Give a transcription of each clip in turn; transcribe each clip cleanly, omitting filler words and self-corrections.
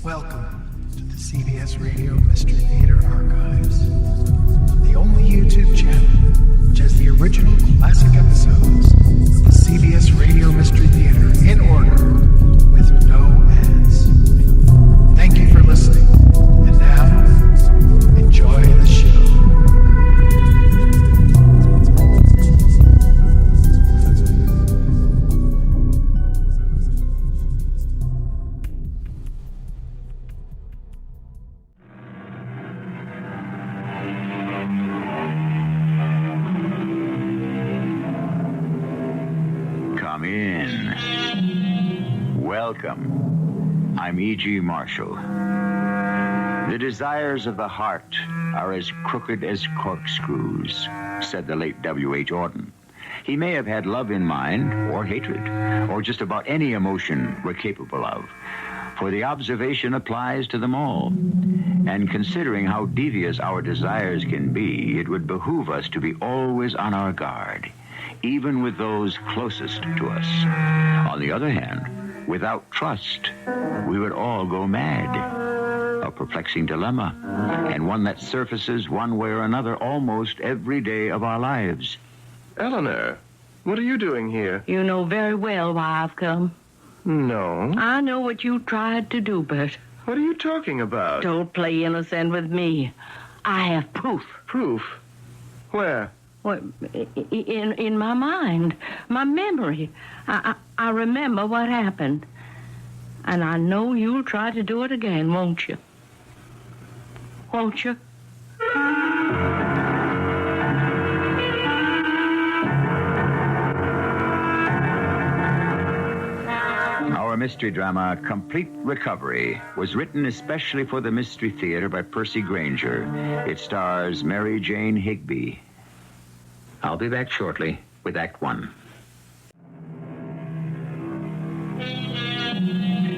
Welcome to the CBS Radio Mystery Theater Archives, the only YouTube channel which has the original classic episodes of the CBS Radio Mystery Theater in order with no ads. Thank you for listening, and now, enjoy the show. Welcome. I'm E.G. Marshall. The desires of the heart are as crooked as corkscrews, said the late W.H. Horton. He may have had love in mind, or hatred, or just about any emotion we're capable of, for the observation applies to them all. And considering how devious our desires can be, it would behoove us to be always on our guard, even with those closest to us. On the other hand, without trust, we would all go mad. A perplexing dilemma, and one that surfaces one way or another almost every day of our lives. Elanar, what are you doing here? You know very well why I've come. No. I know what you tried to do, Bert. What are you talking about? Don't play innocent with me. I have proof. Proof? Where? Well, in my mind, my memory. I remember what happened. And I know you'll try to do it again, won't you? Won't you? Our mystery drama, Complete Recovery, was written especially for the Mystery Theater by Percy Grainger. It stars Mary Jane Higby. I'll be back shortly with Act One.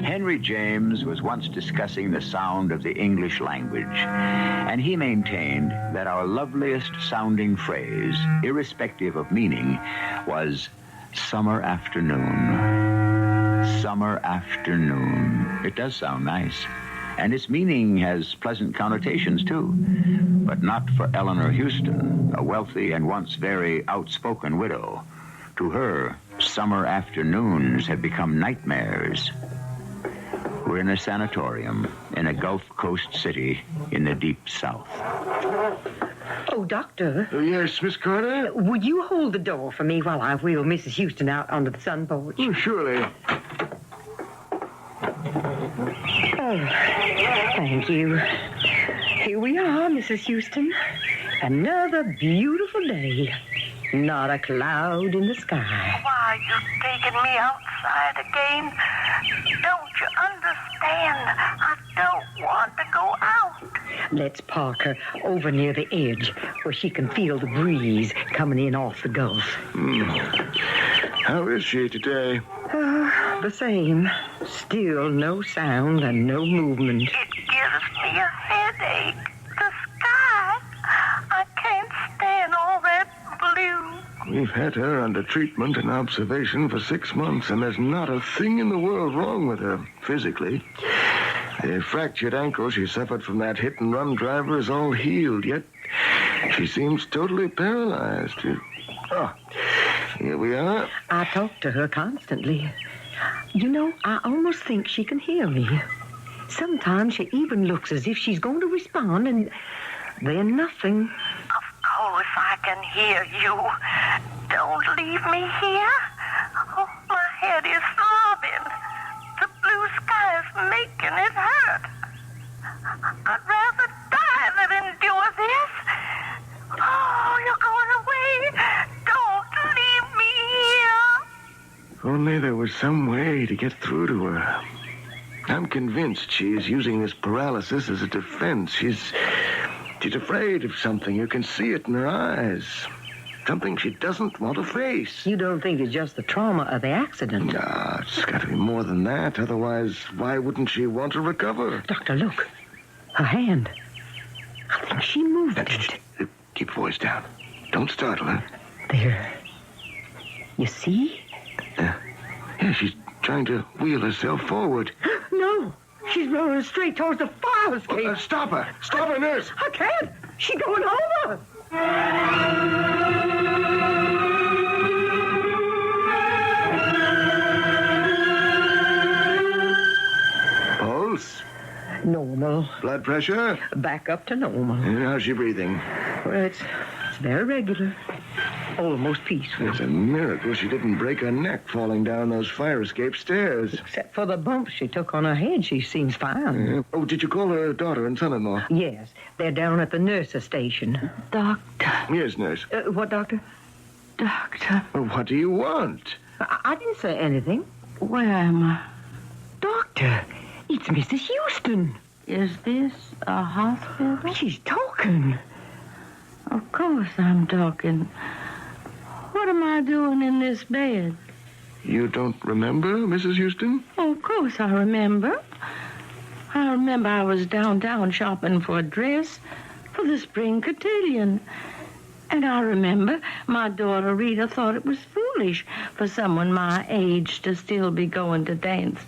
Henry James was once discussing the sound of the English language, and he maintained that our loveliest sounding phrase, irrespective of meaning, was summer afternoon. Summer afternoon. It does sound nice, and its meaning has pleasant connotations, too. But not for Elanar Houston, a wealthy and once very outspoken widow. To her, summer afternoons have become nightmares. We're in a sanatorium in a Gulf Coast city in the deep south. Oh, Doctor. Yes, Miss Carter? Would you hold the door for me while I wheel Mrs. Houston out onto the sun porch? Oh, surely. Oh, thank you. Here we are, Mrs. Houston. Another beautiful day. Not a cloud in the sky. Why are you taking me outside again? Don't you understand? I don't want to go out. Let's park her over near the edge where she can feel the breeze coming in off the Gulf. How is she today? The same. Still no sound and no movement. It gives me a headache. The sky. I can't stand all that blue. We've had her under treatment and observation for 6 months, and there's not a thing in the world wrong with her, physically. The fractured ankle she suffered from that hit-and-run driver is all healed, yet she seems totally paralyzed. Oh, here we are. I talk to her constantly. You know, I almost think she can hear me. Sometimes she even looks as if she's going to respond, and then nothing. Of course I can hear you. Don't leave me here. Oh, my head is throbbing. The blue sky is making it hurt. I'd rather die than endure this. Oh, you're going away. Don't leave me here. If only there was some way to get through to her. I'm convinced she is using this paralysis as a defense. She's afraid of something. You can see it in her eyes. Something she doesn't want to face. You don't think it's just the trauma of the accident? Nah, it's got to be more than that. Otherwise, why wouldn't she want to recover? Doctor, look. Her hand. I think she moved it. Keep your voice down. Don't startle her. There. You see? Yeah, she's trying to wheel herself forward. No. She's rolling straight towards the fire escape. Stop her. Stop her, nurse. I can't. She's going over. Pulse. Normal. Blood pressure. Back up to normal. And how's she breathing? Well, it's very regular. Almost peaceful. It's a miracle she didn't break her neck falling down those fire escape stairs. Except for the bumps she took on her head, she seems fine. Oh, did you call her daughter and son-in-law? Yes, they're down at the nurse's station. Doctor. Yes, nurse. What, doctor? Doctor. Well, what do you want? I didn't say anything. Where am I? Doctor, it's Mrs. Houston. Is this a hospital? She's talking. Of course I'm talking. What am I doing in this bed? You don't remember, Mrs. Houston? Oh, of course I remember. I remember I was downtown shopping for a dress for the spring cotillion. And I remember my daughter Rita thought it was foolish for someone my age to still be going to dance.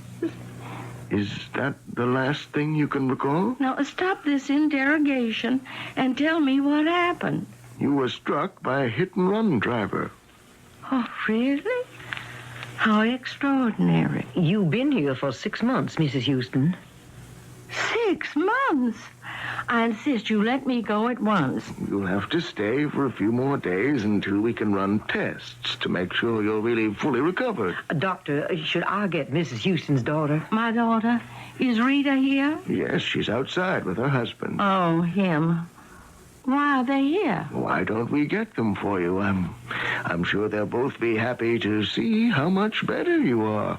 Is that the last thing you can recall? Now, stop this interrogation and tell me what happened. You were struck by a hit-and-run driver. Oh, really? How extraordinary. You've been here for 6 months, Mrs. Houston. 6 months? I insist you let me go at once. You'll have to stay for a few more days until we can run tests to make sure you're really fully recovered. Doctor, should I get Mrs. Houston's daughter? My daughter? Is Rita here? Yes, she's outside with her husband. Oh, him. Why are they here? Why don't we get them for you? I'm sure they'll both be happy to see how much better you are.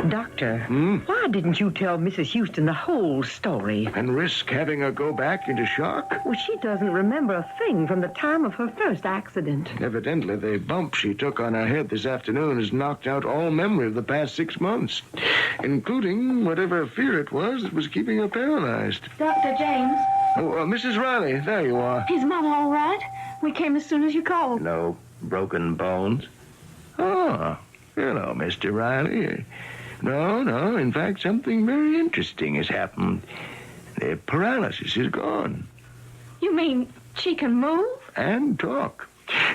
Doctor, why didn't you tell Mrs. Houston the whole story? And risk having her go back into shock? Well, she doesn't remember a thing from the time of her first accident. Evidently, the bump she took on her head this afternoon has knocked out all memory of the past 6 months, including whatever fear it was that was keeping her paralyzed. Dr. James. Oh, Mrs. Riley, there you are. Is Mom all right? We came as soon as you called. No broken bones? Oh, hello, Mr. Riley. No. In fact, something very interesting has happened. The paralysis is gone. You mean she can move? And talk.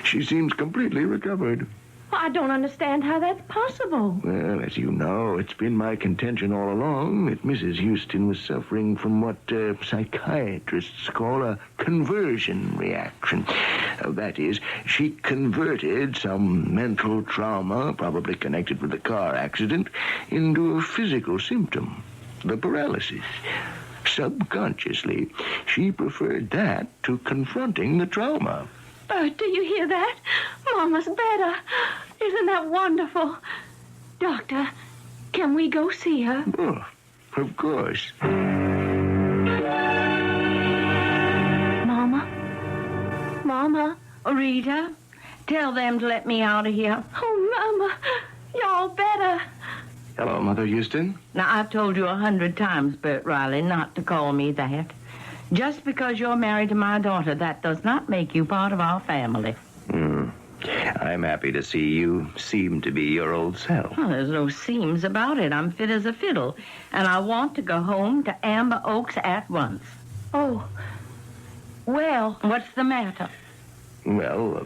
She seems completely recovered. Well, I don't understand how that's possible. Well, as you know, it's been my contention all along that Mrs. Houston was suffering from what psychiatrists call a conversion reaction. That is, she converted some mental trauma, probably connected with a car accident, into a physical symptom, the paralysis. Subconsciously, she preferred that to confronting the trauma. Bert, do you hear that? Mama's better. Isn't that wonderful? Doctor, can we go see her? Oh, of course. Mama? Rita, tell them to let me out of here. Oh, Mama, y'all better. Hello, Mother Houston. Now, I've told you 100 times, Bert Riley, not to call me that. Just because you're married to my daughter, that does not make you part of our family. I'm happy to see you seem to be your old self. Well, there's no seams about it. I'm fit as a fiddle. And I want to go home to Amber Oaks at once. Oh, well. What's the matter? Well,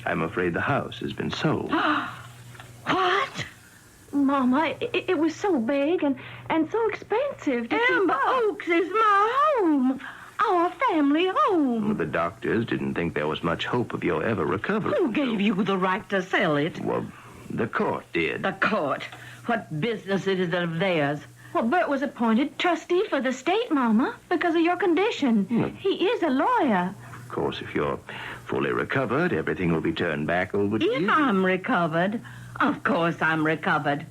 I'm afraid the house has been sold. What? Mama, it was so big and so expensive. Amber Oaks is my home. Our family home. The doctors didn't think there was much hope of your ever recovering. Who gave you the right to sell it? Well, the court did. The court. What business it is of theirs? Well, Bert was appointed trustee for the state, Mama, because of your condition. He is a lawyer. Of course, if you're fully recovered, everything will be turned back over to you. If I'm recovered, of course I'm recovered.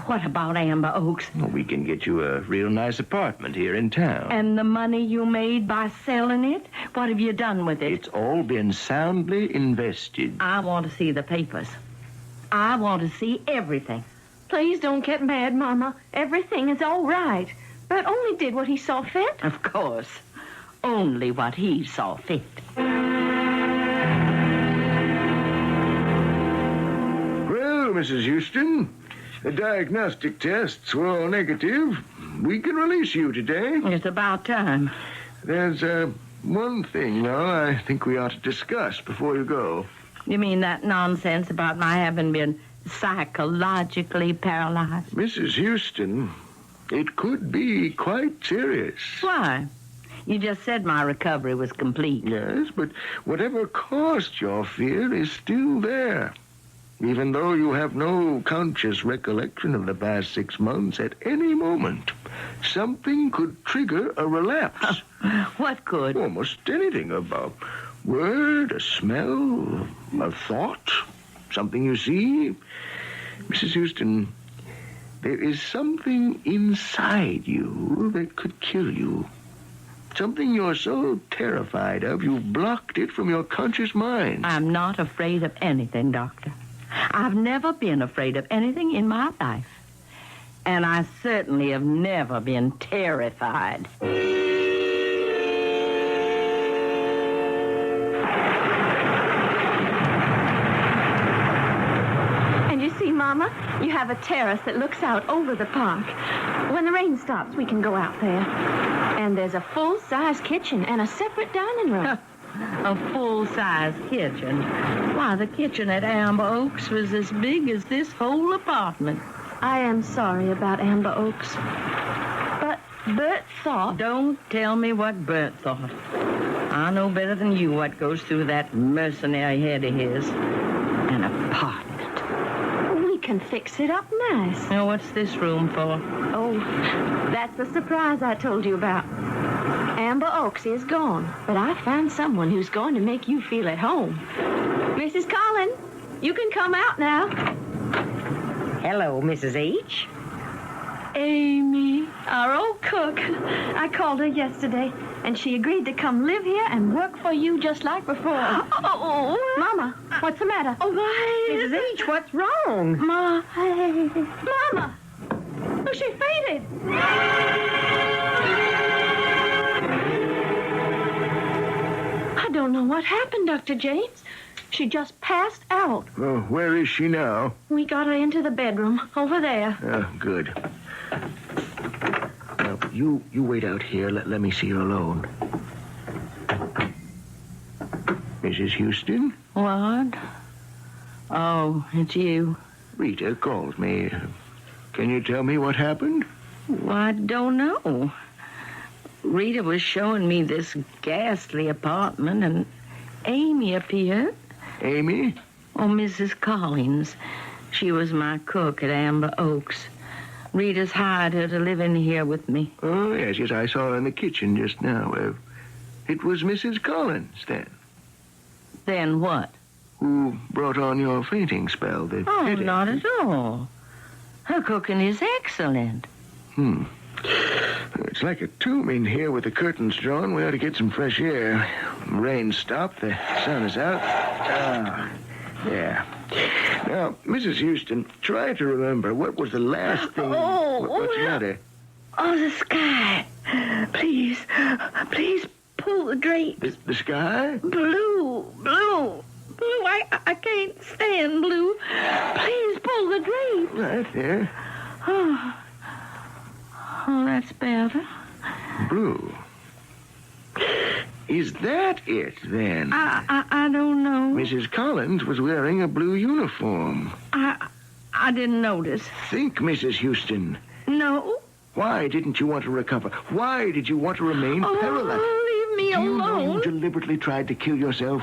What about Amber Oaks? Well, we can get you a real nice apartment here in town. And the money you made by selling it? What have you done with it? It's all been soundly invested. I want to see the papers. I want to see everything. Please don't get mad, Mama. Everything is all right. Bert only did what he saw fit. Of course. Only what he saw fit. Well, Mrs. Houston. The diagnostic tests were all negative. We can release you today. It's about time. There's one thing, though, I think we ought to discuss before you go. You mean that nonsense about my having been psychologically paralyzed? Mrs. Houston, it could be quite serious. Why? You just said my recovery was complete. Yes, but whatever caused your fear is still there. Even though you have no conscious recollection of the past 6 months, at any moment, something could trigger a relapse. What could? Almost anything. A word, a smell, a thought, something you see. Mrs. Houston, there is something inside you that could kill you. Something you're so terrified of, you've blocked it from your conscious mind. I'm not afraid of anything, Doctor. I've never been afraid of anything in my life. And I certainly have never been terrified. And you see, Mama, you have a terrace that looks out over the park. When the rain stops, we can go out there. And there's a full-size kitchen and a separate dining room. A full-size kitchen. Why, the kitchen at Amber Oaks was as big as this whole apartment. I am sorry about Amber Oaks. But Bert thought... Don't tell me what Bert thought. I know better than you what goes through that mercenary head of his. An apartment. We can fix it up nice. Now, what's this room for? Oh, that's the surprise I told you about. Amber Oaks is gone, but I found someone who's going to make you feel at home. Mrs. Collins, you can come out now. Hello, Mrs. H. Amy, our old cook. I called her yesterday, and she agreed to come live here and work for you just like before. Oh, Mama, what's the matter? oh, why, Mrs. H, what's wrong? Mama. Oh, she fainted. I don't know what happened, Dr. James. She just passed out. Well, where is she now? We got her into the bedroom over there. Oh, good. Now, you wait out here. Let me see her alone. Mrs. Houston? What? Oh, it's you. Rita called me. Can you tell me what happened? Well, I don't know. Rita was showing me this ghastly apartment, and Amy appeared. Amy? Oh, Mrs. Collins. She was my cook at Amber Oaks. Rita's hired her to live in here with me. Oh, yes, I saw her in the kitchen just now. It was Mrs. Collins, then. Then what? Who brought on your fainting spell? The Oh, headache. not at all. Her cooking is excellent. It's like a tomb in here with the curtains drawn. We ought to get some fresh air. Rain stopped. The sun is out. Yeah. Now, Mrs. Houston, try to remember what was the last thing... What's the matter? Oh, the sky. Please pull the drapes. The sky? Blue. I can't stand blue. Please pull the drapes. Right there. Oh, that's better. Blue. Is that it, then? I don't know. Mrs. Collins was wearing a blue uniform. I didn't notice. Think, Mrs. Houston. No. Why didn't you want to recover? Why did you want to remain paralyzed? Oh, leave me Do you know alone. you deliberately tried to kill yourself?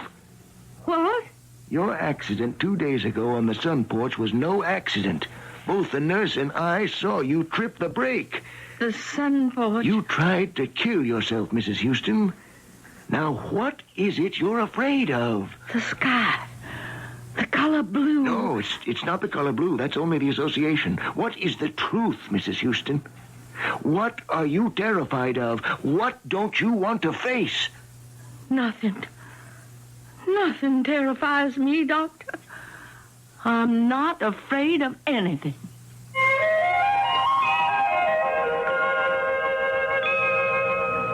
What? Your accident 2 days ago on the sun porch was no accident. Both the nurse and I saw you trip the brake. The sun porch. You tried to kill yourself, Mrs. Houston. Now, what is it you're afraid of? The sky. The color blue. No, it's not the color blue. That's only the association. What is the truth, Mrs. Houston? What are you terrified of? What don't you want to face? Nothing. Nothing terrifies me, Doctor. I'm not afraid of anything.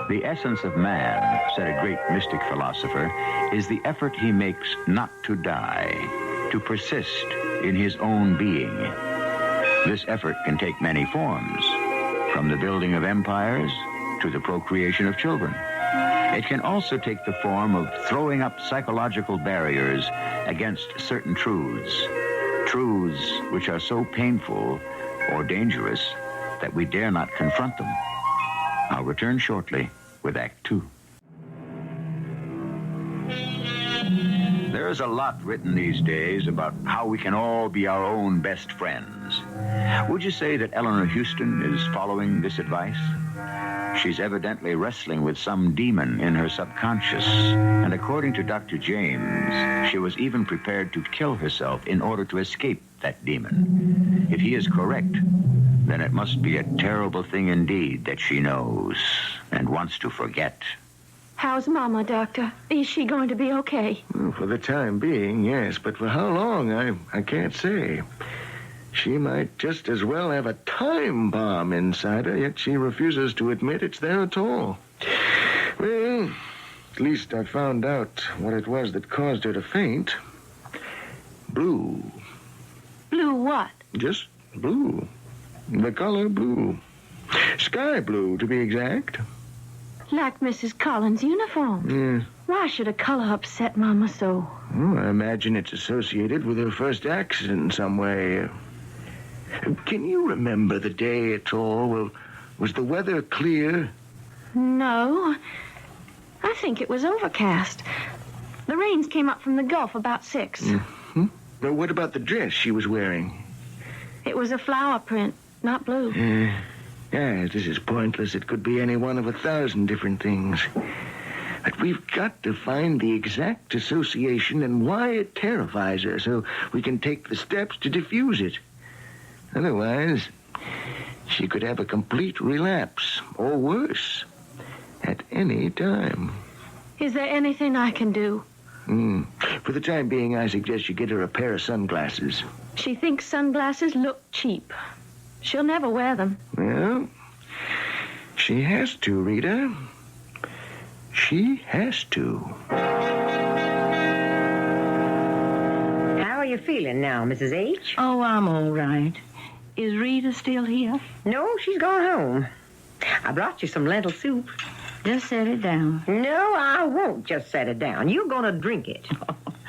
The essence of man, said a great mystic philosopher, is the effort he makes not to die, to persist, in his own being. This effort can take many forms, from the building of empires to the procreation of children. It can also take the form of throwing up psychological barriers against certain truths which are so painful or dangerous that we dare not confront them. I'll return shortly with Act 2. There's a lot written these days about how we can all be our own best friends. Would you say that Eleanor Houston is following this advice? She's evidently wrestling with some demon in her subconscious, and according to Dr. James, she was even prepared to kill herself in order to escape that demon. If he is correct, then it must be a terrible thing indeed that she knows and wants to forget. How's Mama, Doctor? Is she going to be okay? Well, for the time being, yes, but for how long, I can't say. She might just as well have a time bomb inside her, yet she refuses to admit it's there at all. Well, at least I found out what it was that caused her to faint. Blue. Blue what? Just blue. The color blue. Sky blue, to be exact. Like Mrs. Collins' uniform. Yeah. Why should a color upset Mama so? Well, I imagine it's associated with her first accident in some way. Can you remember the day at all? Well, was the weather clear? No. I think it was overcast. The rains came up from the Gulf about 6. Mm-hmm. Well, what about the dress she was wearing? It was a flower print, not blue. Yeah, this is pointless. It could be any one of 1,000 different things. But we've got to find the exact association and why it terrifies her so we can take the steps to diffuse it. Otherwise, she could have a complete relapse, or worse, at any time. Is there anything I can do? For the time being, I suggest you get her a pair of sunglasses. She thinks sunglasses look cheap. She'll never wear them. Well, she has to, Rita. She has to. How are you feeling now, Mrs. H? Oh, I'm all right. Is Rita still here? No, she's gone home. I brought you some lentil soup. Just set it down. No, I won't just set it down. You're going to drink it.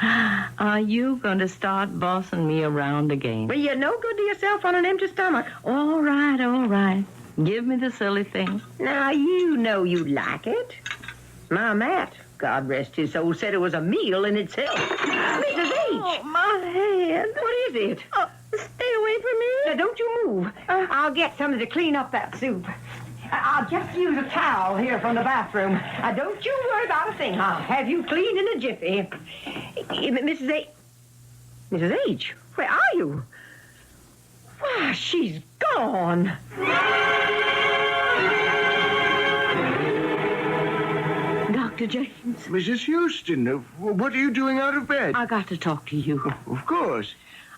Are you going to start bossing me around again? Well, you're no good to yourself on an empty stomach. All right, all right. Give me the silly thing. Now, you know you'd like it. My Matt, God rest his soul, said it was a meal in itself. Mrs. H! Oh, my head. What is it? Stay away from me. Now, don't you move. I'll get something to clean up that soup. I'll just use a towel here from the bathroom. Don't you worry about a thing. I'll have you clean in a jiffy. Mrs. H. Mrs. H., where are you? Why, she's gone. Dr. James. Mrs. Houston, what are you doing out of bed? I got to talk to you. Of course.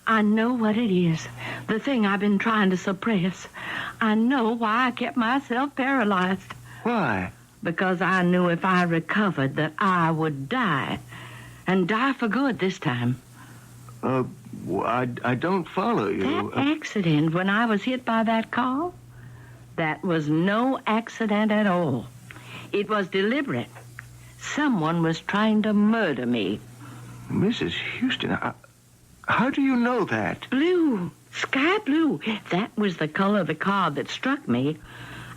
I know what it is. The thing I've been trying to suppress. I know why I kept myself paralyzed. Why? Because I knew if I recovered that I would die. And die for good this time. I don't follow you. That accident when I was hit by that car, that was no accident at all. It was deliberate. Someone was trying to murder me. Mrs. Houston, how do you know that? Blue. Sky blue. That was the color of the car that struck me.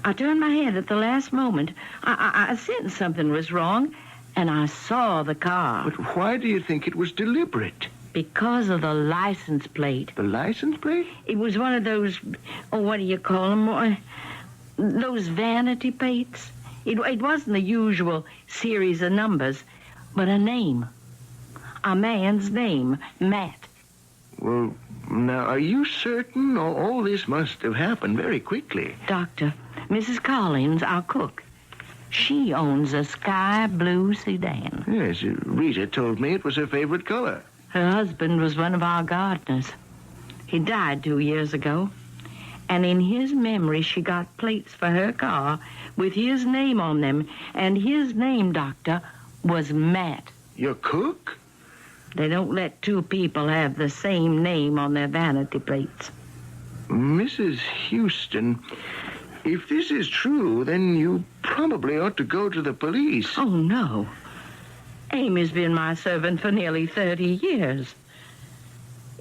I turned my head at the last moment. I sensed something was wrong, and I saw the car. But why do you think it was deliberate? Because of the license plate. The license plate? It was one of those, what do you call them? Those vanity plates. It wasn't the usual series of numbers, but a name. A man's name, Matt. Well, now, are you certain all this must have happened very quickly? Doctor, Mrs. Collins, our cook, she owns a sky blue sedan. Yes, Rita told me it was her favorite color. Her husband was one of our gardeners. He died 2 years ago. And in his memory, she got plates for her car with his name on them. And his name, Doctor, was Matt. Your cook? They don't let two people have the same name on their vanity plates. Mrs. Houston, if this is true, then you probably ought to go to the police. Oh, no. Amy's been my servant for nearly 30 years.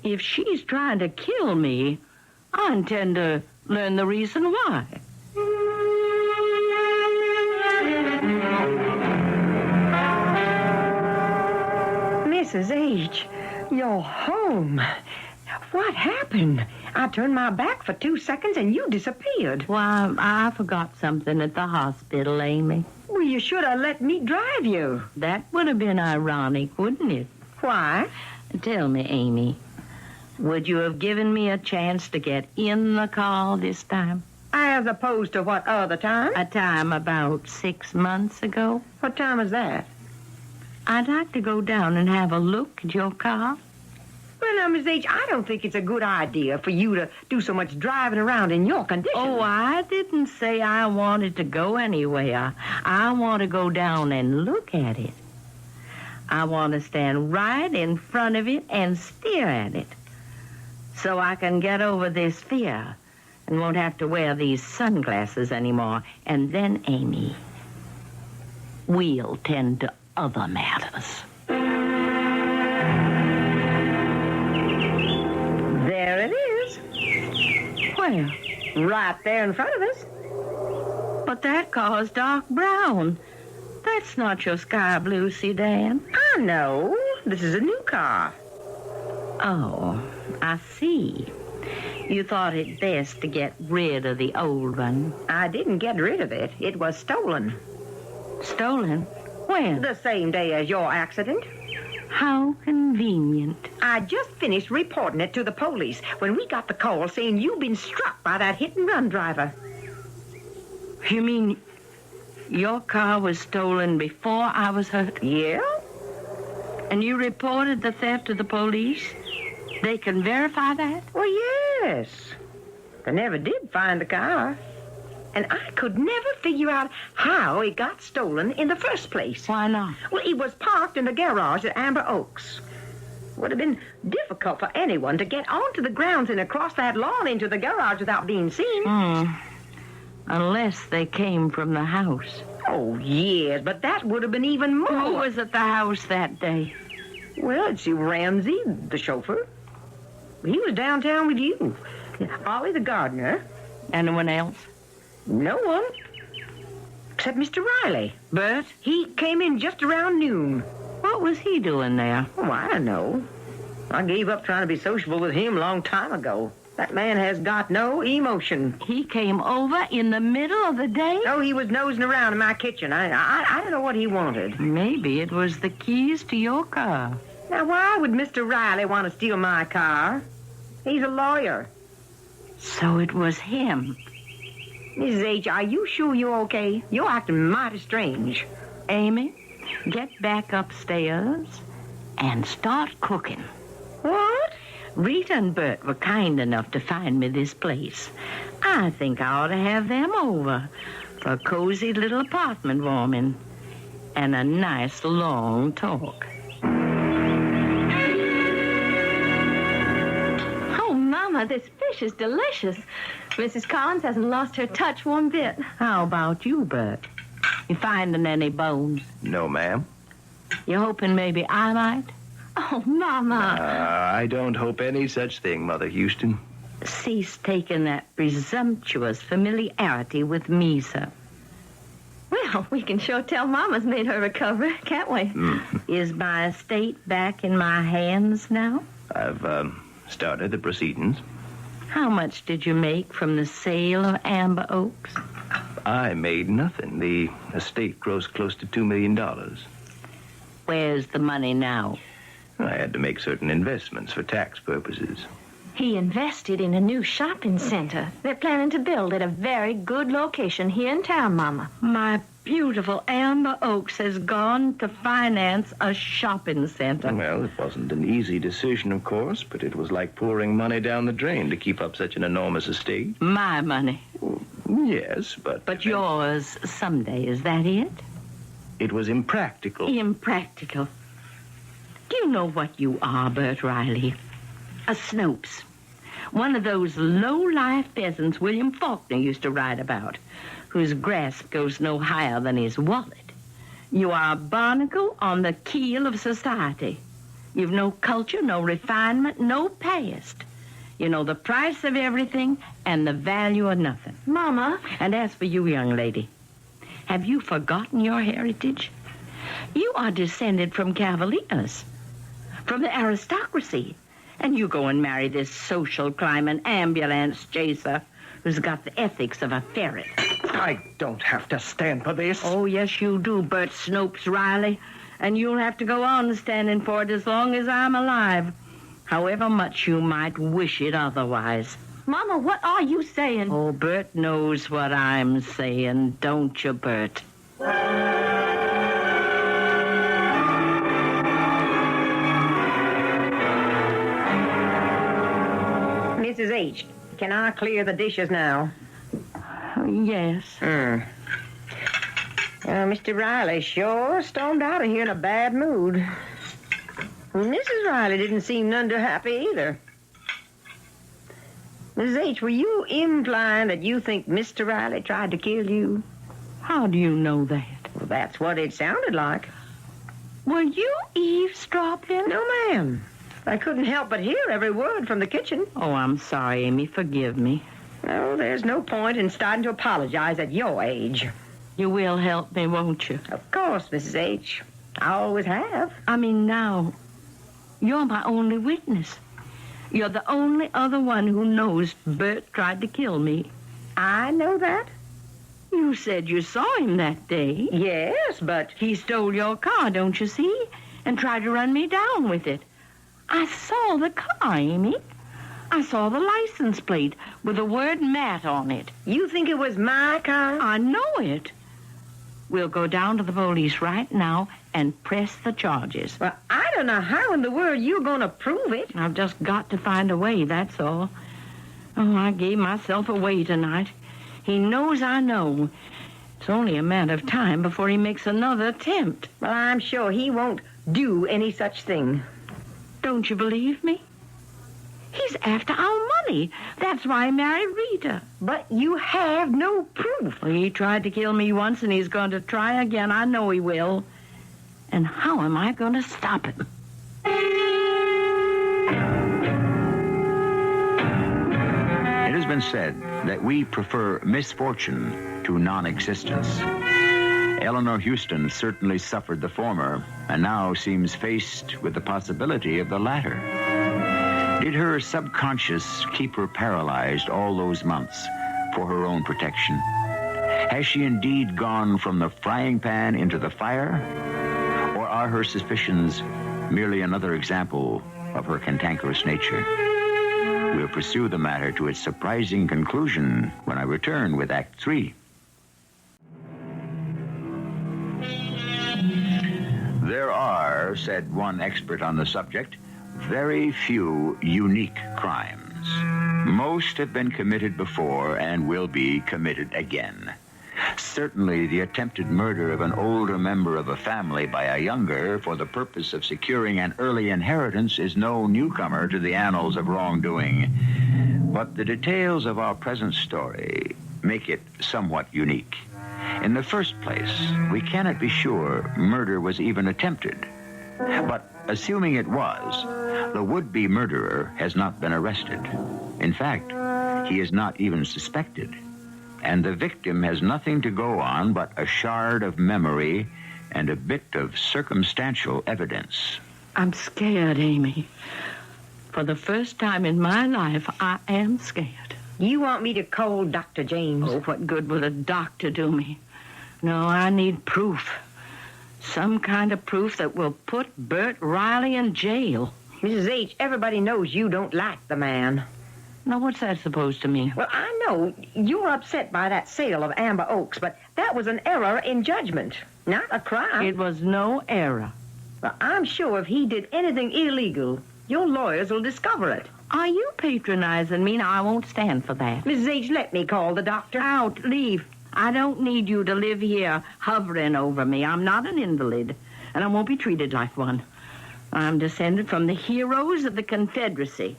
If she's trying to kill me, I intend to learn the reason why. Mrs. H., you're home. What happened? I turned my back for 2 seconds and you disappeared. Why, I forgot something at the hospital, Amy. Well, you should have let me drive you. That would have been ironic, wouldn't it? Why? Tell me, Amy, would you have given me a chance to get in the car this time? As opposed to what other time? A time about 6 months ago. What time is that? I'd like to go down and have a look at your car. Well, now, Miss H., I don't think it's a good idea for you to do so much driving around in your condition. Oh, I didn't say I wanted to go anywhere. I want to go down and look at it. I want to stand right in front of it and stare at it, so I can get over this fear and won't have to wear these sunglasses anymore. And then, Amy, we'll tend to other matters. There it is. Where? Right there in front of us. But that car's dark brown. That's not your sky blue sedan. I know. This is a new car. Oh, I see. You thought it best to get rid of the old one. I didn't get rid of it. It was stolen. Stolen? When? The same day as your accident. How convenient. I just finished reporting it to the police when we got the call saying you've been struck by that hit-and-run driver. You mean your car was stolen before I was hurt? Yeah? And you reported the theft to the police? They can verify that? Well, yes. They never did find the car. And I could never figure out how it got stolen in the first place. Why not? Well, it was parked in the garage at Amber Oaks. Would have been difficult for anyone to get onto the grounds and across that lawn into the garage without being seen. Unless they came from the house. Oh, yes, but that would have been even more. Who was at the house that day? Well, it's Ramsey, the chauffeur. He was downtown with you. Ollie, the gardener. Anyone else? No one. Except Mr. Riley. Bert? He came in just around noon. What was he doing there? Oh, I don't know. I gave up trying to be sociable with him a long time ago. That man has got no emotion. He came over in the middle of the day? No, he was nosing around in my kitchen. I don't know what he wanted. Maybe it was the keys to your car. Now, why would Mr. Riley want to steal my car? He's a lawyer. So it was him. Mrs. H., are you sure you're okay? You're acting mighty strange. Amy, get back upstairs and start cooking. What? Rita and Bert were kind enough to find me this place. I think I ought to have them over for a cozy little apartment warming and a nice long talk. Oh, Mama, this fish is delicious. Mrs. Collins hasn't lost her touch one bit. How about you, Bert? You finding any bones? No, ma'am. You hoping maybe I might? Oh, Mama. I don't hope any such thing, Mother Houston. Cease taking that presumptuous familiarity with me, sir. Well, we can sure tell Mama's made her recovery, can't we? Is my estate back in my hands now? I've started the proceedings. How much did you make from the sale of Amber Oaks? I made nothing. The estate grossed close to $2 million. Where's the money now? I had to make certain investments for tax purposes. He invested in a new shopping center. They're planning to build at a very good location here in town, Mama. My beautiful Amber Oaks has gone to finance a shopping center. Well, it wasn't an easy decision, of course, but it was like pouring money down the drain to keep up such an enormous estate. My money. Yes, but... But yours someday, is that it? It was impractical. Impractical. Do you know what you are, Bert Riley? A Snopes. One of those low-life peasants William Faulkner used to write about, whose grasp goes no higher than his wallet. You are a barnacle on the keel of society. You've no culture, no refinement, no past. You know the price of everything and the value of nothing. Mama. And as for you, young lady, have you forgotten your heritage? You are descended from cavaliers, from the aristocracy. And you go and marry this social climb, an ambulance chaser who's got the ethics of a ferret. I don't have to stand for this. Oh, yes, you do, Bert Snopes Riley. And you'll have to go on standing for it as long as I'm alive, however much you might wish it otherwise. Mama, what are you saying? Oh, Bert knows what I'm saying, don't you, Bert? Mrs. H., can I clear the dishes now? Yes. Mr. Riley sure stormed out of here in a bad mood. Mrs. Riley didn't seem none too happy either. Mrs. H., were you implying that you think Mr. Riley tried to kill you? How do you know that? Well, that's what it sounded like. Were you eavesdropping? No, ma'am. I couldn't help but hear every word from the kitchen. Oh, I'm sorry, Amy. Forgive me. No, there's no point in starting to apologize at your age. You will help me, won't you? Of course, Mrs. H. I always have. I mean, now, you're my only witness. You're the only other one who knows Bert tried to kill me. I know that. You said you saw him that day. Yes, but... He stole your car, don't you see? And tried to run me down with it. I saw the car, Amy. I saw the license plate with the word Matt on it. You think it was my car? I know it. We'll go down to the police right now and press the charges. Well, I don't know how in the world you're going to prove it. I've just got to find a way, that's all. Oh, I gave myself away tonight. He knows I know. It's only a matter of time before he makes another attempt. Well, I'm sure he won't do any such thing. Don't you believe me? He's after our money. That's why he married Rita. But you have no proof. Well, he tried to kill me once, and he's going to try again. I know he will. And how am I going to stop him? It has been said that we prefer misfortune to non-existence. Eleanor Houston certainly suffered the former, and now seems faced with the possibility of the latter. Did her subconscious keep her paralyzed all those months for her own protection? Has she indeed gone from the frying pan into the fire? Or are her suspicions merely another example of her cantankerous nature? We'll pursue the matter to its surprising conclusion when I return with Act 3. There are, said one expert on the subject, very few unique crimes. Most have been committed before and will be committed again. Certainly, the attempted murder of an older member of a family by a younger for the purpose of securing an early inheritance is no newcomer to the annals of wrongdoing. But the details of our present story make it somewhat unique. In the first place, we cannot be sure murder was even attempted. But assuming it was, the would-be murderer has not been arrested. In fact, he is not even suspected. And the victim has nothing to go on but a shard of memory and a bit of circumstantial evidence. I'm scared, Amy. For the first time in my life, I am scared. You want me to call Dr. James? Oh, what good will a doctor do me? No, I need proof. Some kind of proof that will put Bert Riley in jail. Mrs. H., everybody knows you don't like the man. Now, what's that supposed to mean? Well, I know you're upset by that sale of Amber Oaks, but that was an error in judgment, not a crime. It was no error. Well, I'm sure if he did anything illegal, your lawyers will discover it. Are you patronizing me? Now, I won't stand for that. Mrs. H., let me call the doctor. Out, leave. I don't need you to live here hovering over me. I'm not an invalid, and I won't be treated like one. I'm descended from the heroes of the Confederacy,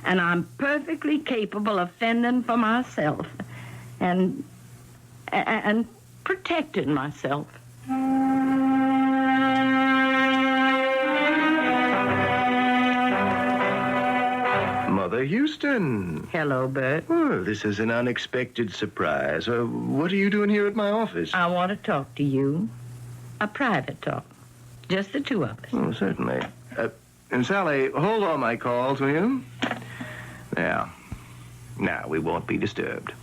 and I'm perfectly capable of fending for myself and protecting myself. Mother Houston. Hello, Bert. Oh, this is an unexpected surprise. What are you doing here at my office? I want to talk to you. A private talk. Just the two of us. Oh, certainly. And Sally, hold all my calls, will you? Yeah. Now, we won't be disturbed.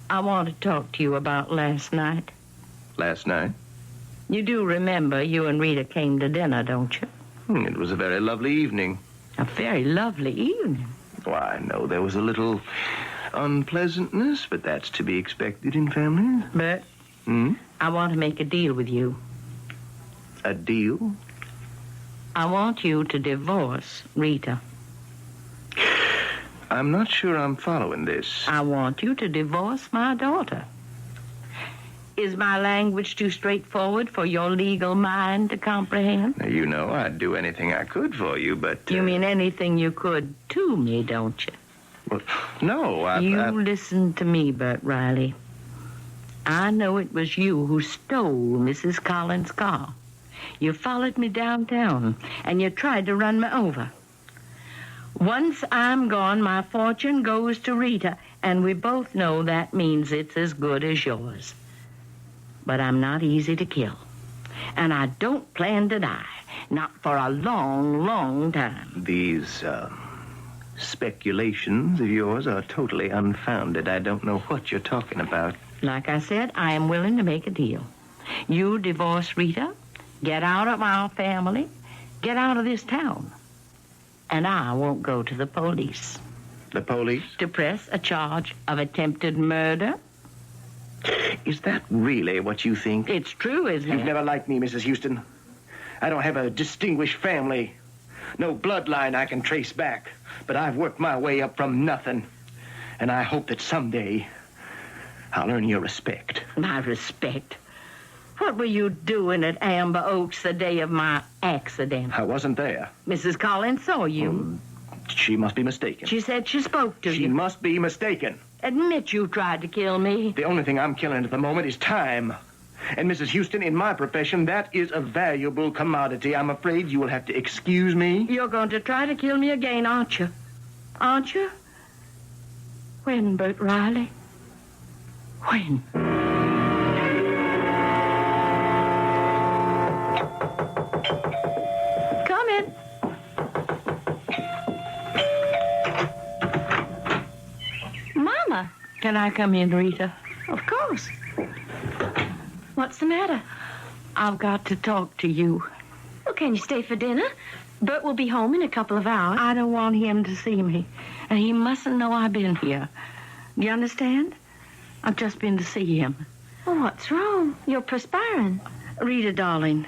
I want to talk to you about last night. Last night? You do remember you and Rita came to dinner, don't you? It was a very lovely evening. A very lovely evening. Well, I know there was a little unpleasantness, but that's to be expected in families. Bert, I want to make a deal with you. A deal? I want you to divorce Rita. I'm not sure I'm following this. I want you to divorce my daughter. Is my language too straightforward for your legal mind to comprehend? Now, you know I'd do anything I could for you, but... You mean anything you could to me, don't you? Well, no, You listen to me, Bert Riley. I know it was you who stole Mrs. Collins' car. You followed me downtown, and you tried to run me over. Once I'm gone, my fortune goes to Rita, and we both know that means it's as good as yours. But I'm not easy to kill, and I don't plan to die, not for a long, long time. These, speculations of yours are totally unfounded. I don't know what you're talking about. Like I said, I am willing to make a deal. You divorce Rita, get out of our family, get out of this town, and I won't go to the police. The police? To press a charge of attempted murder. Is that really what you think? It's true, isn't it? You've never liked me, Mrs. Houston. I don't have a distinguished family. No bloodline I can trace back. But I've worked my way up from nothing. And I hope that someday I'll earn your respect. My respect? What were you doing at Amber Oaks the day of my accident? I wasn't there. Mrs. Collins saw you. She must be mistaken. She said she spoke to She you. must be mistaken. Admit you tried to kill me. The only thing I'm killing at the moment is time. And Mrs. Houston, in my profession, that is a valuable commodity. I'm afraid you will have to excuse me. You're going to try to kill me again, aren't you? Aren't you? When, Bert Riley? When? Come in. Mama. Can I come in, Rita? Of course. What's the matter? I've got to talk to you. Well, can you stay for dinner? Bert will be home in a couple of hours. I don't want him to see me, and he mustn't know I've been here. Do you understand? I've just been to see him. Well, what's wrong? You're perspiring. Rita, darling,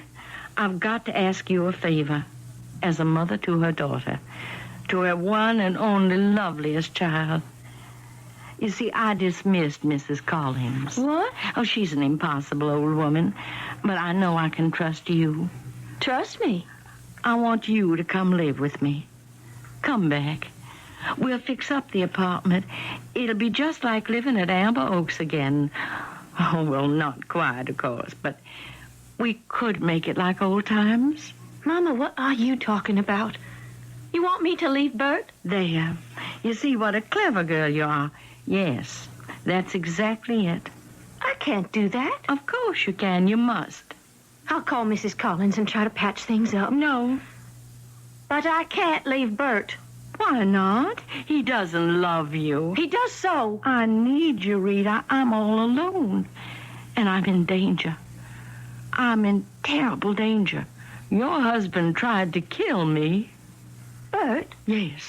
I've got to ask you a favor as a mother to her daughter, to her one and only loveliest child. You see, I dismissed Mrs. Collins. What? Oh, she's an impossible old woman, but I know I can trust you. Trust me. I want you to come live with me. Come back. We'll fix up the apartment. It'll be just like living at Amber Oaks again. Oh, well, not quite, of course, but we could make it like old times. Mama, what are you talking about? You want me to leave Bert? There. You see what a clever girl you are. Yes, that's exactly it. I can't do that. Of course you can. You must. I'll call Mrs. Collins and try to patch things up. No. But I can't leave Bert. Why not? He doesn't love you. He does so. I need you, Rita. I'm all alone. And I'm in danger. I'm in terrible danger. Your husband tried to kill me. Bert? Yes.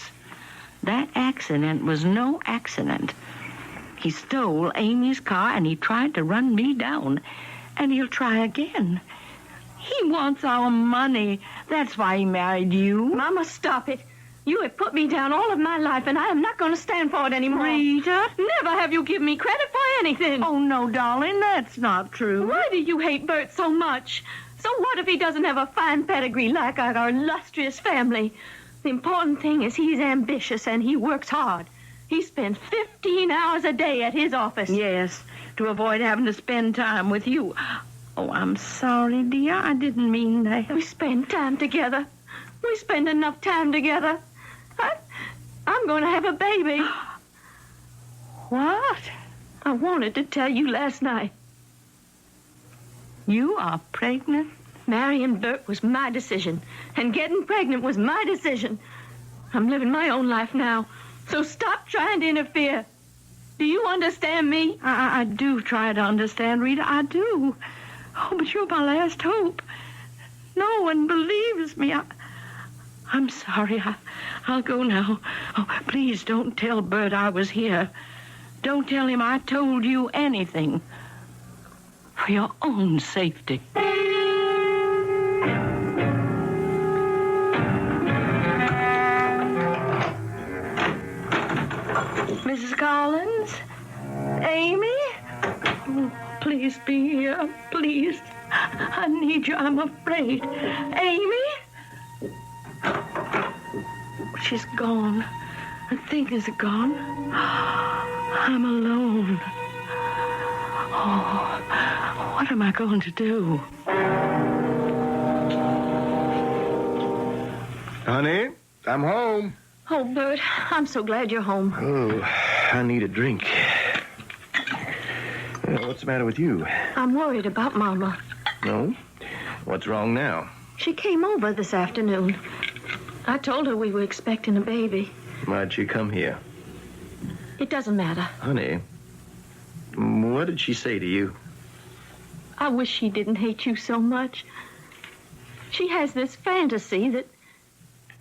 That accident was no accident. He stole Amy's car and he tried to run me down. And he'll try again. He wants our money. That's why he married you. Mama, stop it. You have put me down all of my life, and I am not going to stand for it anymore. Rita? Never have you given me credit for anything. Oh, no, darling, that's not true. Why do you hate Bert so much? So what if he doesn't have a fine pedigree like our illustrious family? The important thing is he's ambitious and he works hard. He spends 15 hours a day at his office. Yes, to avoid having to spend time with you. Oh, I'm sorry, dear. I didn't mean that. We spend time together. We spend enough time together. I'm going to have a baby. What? I wanted to tell you last night. You are pregnant? Marrying Bert was my decision, and getting pregnant was my decision. I'm living my own life now, so stop trying to interfere. Do you understand me? I do try to understand, Rita. I do. Oh, but you're my last hope. No one believes me. I'm sorry. I'll go now. Oh, please don't tell Bert I was here. Don't tell him I told you anything. For your own safety. Mrs. Collins? Amy? Oh, please be here. Please. I need you. I'm afraid. Amy? She's gone. The thing is gone. I'm alone. Oh, what am I going to do? Honey, I'm home. Oh, Bert, I'm so glad you're home. Oh, I need a drink. What's the matter with you? I'm worried about Mama. No? What's wrong now? She came over this afternoon. I told her we were expecting a baby. Why'd she come here? It doesn't matter. Honey, what did she say to you? I wish she didn't hate you so much. She has this fantasy that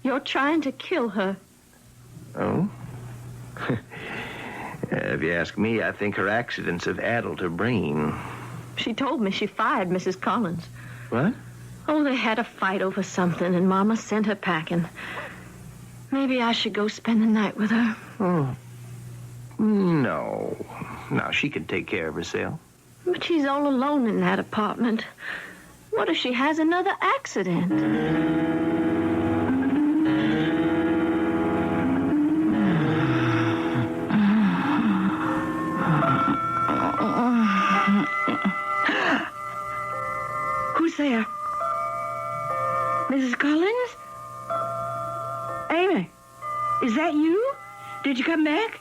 you're trying to kill her. Oh? If you ask me, I think her accidents have addled her brain. She told me she fired Mrs. Collins. What? Oh, they had a fight over something, and Mama sent her packing. Maybe I should go spend the night with her. Oh. No. No, she can take care of herself. But she's all alone in that apartment. What if she has another accident? Who's there? Mrs. Collins? Amy, is that you? Did you come back?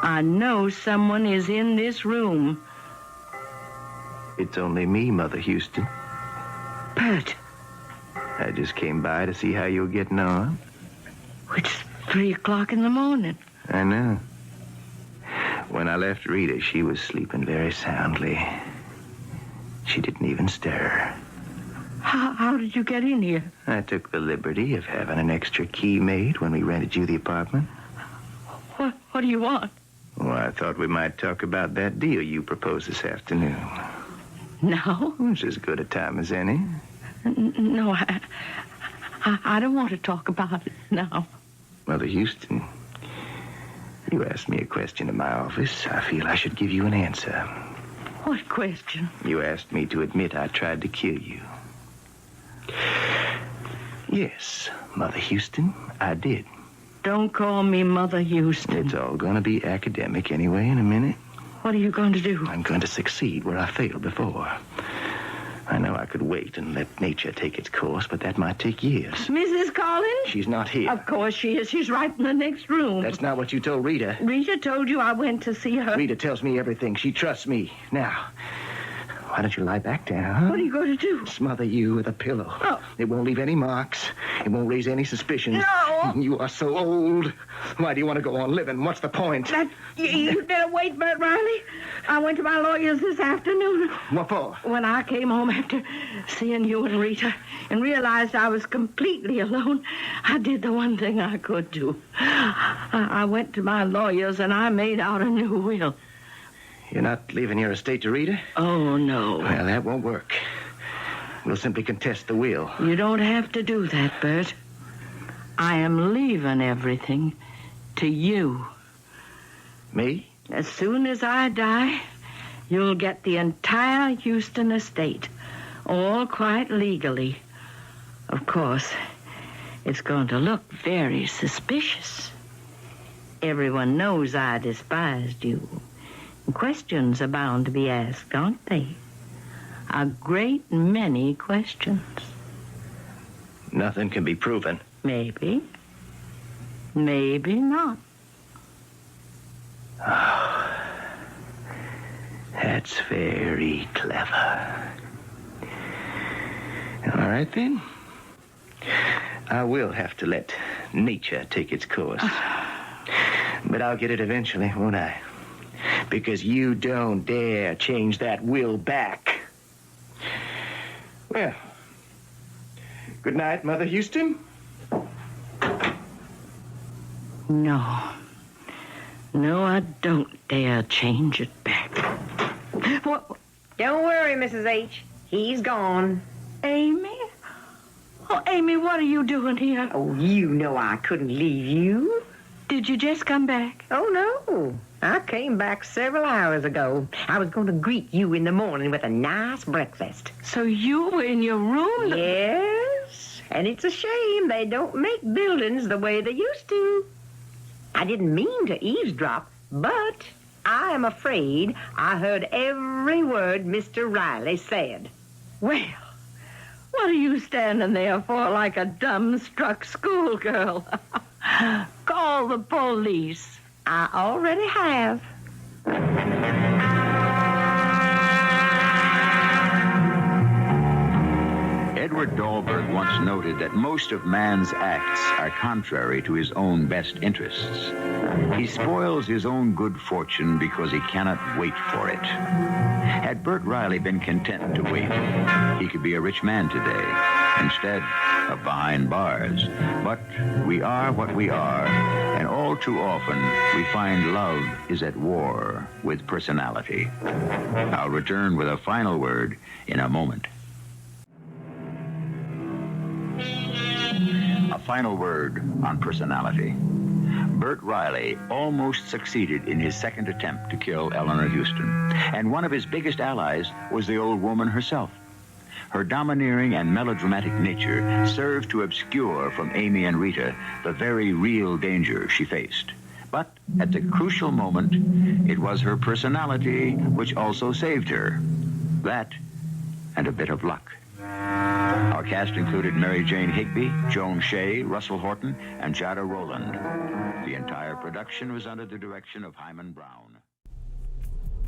I know someone is in this room. It's only me, Mother Houston. Bert, I just came by to see how you were getting on. it's 3 o'clock in the morning. I know. When I left Rita, she was sleeping very soundly. She didn't even stir. How did you get in here? I took the liberty of having an extra key made when we rented you the apartment. What do you want? Well, I thought we might talk about that deal you proposed this afternoon. No? It's as good a time as any. No, I don't want to talk about it now. Mother Houston, you asked me a question in my office. I feel I should give you an answer. What question? You asked me to admit I tried to kill you. Yes, Mother Houston, I did. Don't call me Mother Houston. It's all going to be academic anyway in a minute. What are you going to do? I'm going to succeed where I failed before. I know I could wait and let nature take its course, but that might take years. Mrs. Collins? She's not here. Of course she is. She's right in the next room. That's not what you told Rita. Rita told you I went to see her. Rita tells me everything. She trusts me. Now, why don't you lie back down, huh? What are you going to do? Smother you with a pillow. Oh. It won't leave any marks. It won't raise any suspicions. No! You are so old. Why do you want to go on living? What's the point? You'd better wait, Bert Riley. I went to my lawyer's this afternoon. What for? When I came home after seeing you and Rita and realized I was completely alone, I did the one thing I could do. I went to my lawyer's and I made out a new will. You're not leaving your estate to Rita? Oh, no. Well, that won't work. We'll simply contest the will. You don't have to do that, Bert. I am leaving everything to you. Me? As soon as I die, you'll get the entire Houston estate. all quite legally. Of course, it's going to look very suspicious. Everyone knows I despised you. Questions are bound to be asked, aren't they? A great many questions. Nothing can be proven. Maybe. Maybe not. Oh, that's very clever. All right, then. I will have to let nature take its course. But I'll get it eventually, won't I? Because you don't dare change that will back. Well, good night, Mother Houston. No. No, I don't dare change it back. What? Don't worry, Mrs. H. He's gone. Amy? Oh, Amy, what are you doing here? Oh, you know I couldn't leave you. Did you just come back? Oh, no. I came back several hours ago. I was going to greet you in the morning with a nice breakfast. So you were in your room? Yes. And it's a shame they don't make buildings the way they used to. I didn't mean to eavesdrop, but I am afraid I heard every word Mr. Riley said. Well, what are you standing there for like a dumbstruck schoolgirl? Call the police. I already have. Edward Dahlberg once noted that most of man's acts are contrary to his own best interests. He spoils his own good fortune because he cannot wait for it. Had Bert Riley been content to wait, he could be a rich man today, instead of behind bars. But we are what we are, and all too often we find love is at war with personality. I'll return with a final word in a moment. A final word on personality. Bert Riley almost succeeded in his second attempt to kill Elanar Houston, and one of his biggest allies was the old woman herself. Her domineering and melodramatic nature served to obscure from Amy and Rita the very real danger she faced. But at the crucial moment, it was her personality which also saved her. That and a bit of luck. Our cast included Mary Jane Higby, Joan Shay, Russell Horton, and Jada Rowland. The entire production was under the direction of Hyman Brown.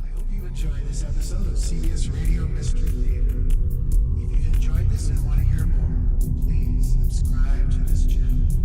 I hope you enjoyed this episode of CBS Radio Mystery Theater. If you've enjoyed this and want to hear more, please subscribe to this channel.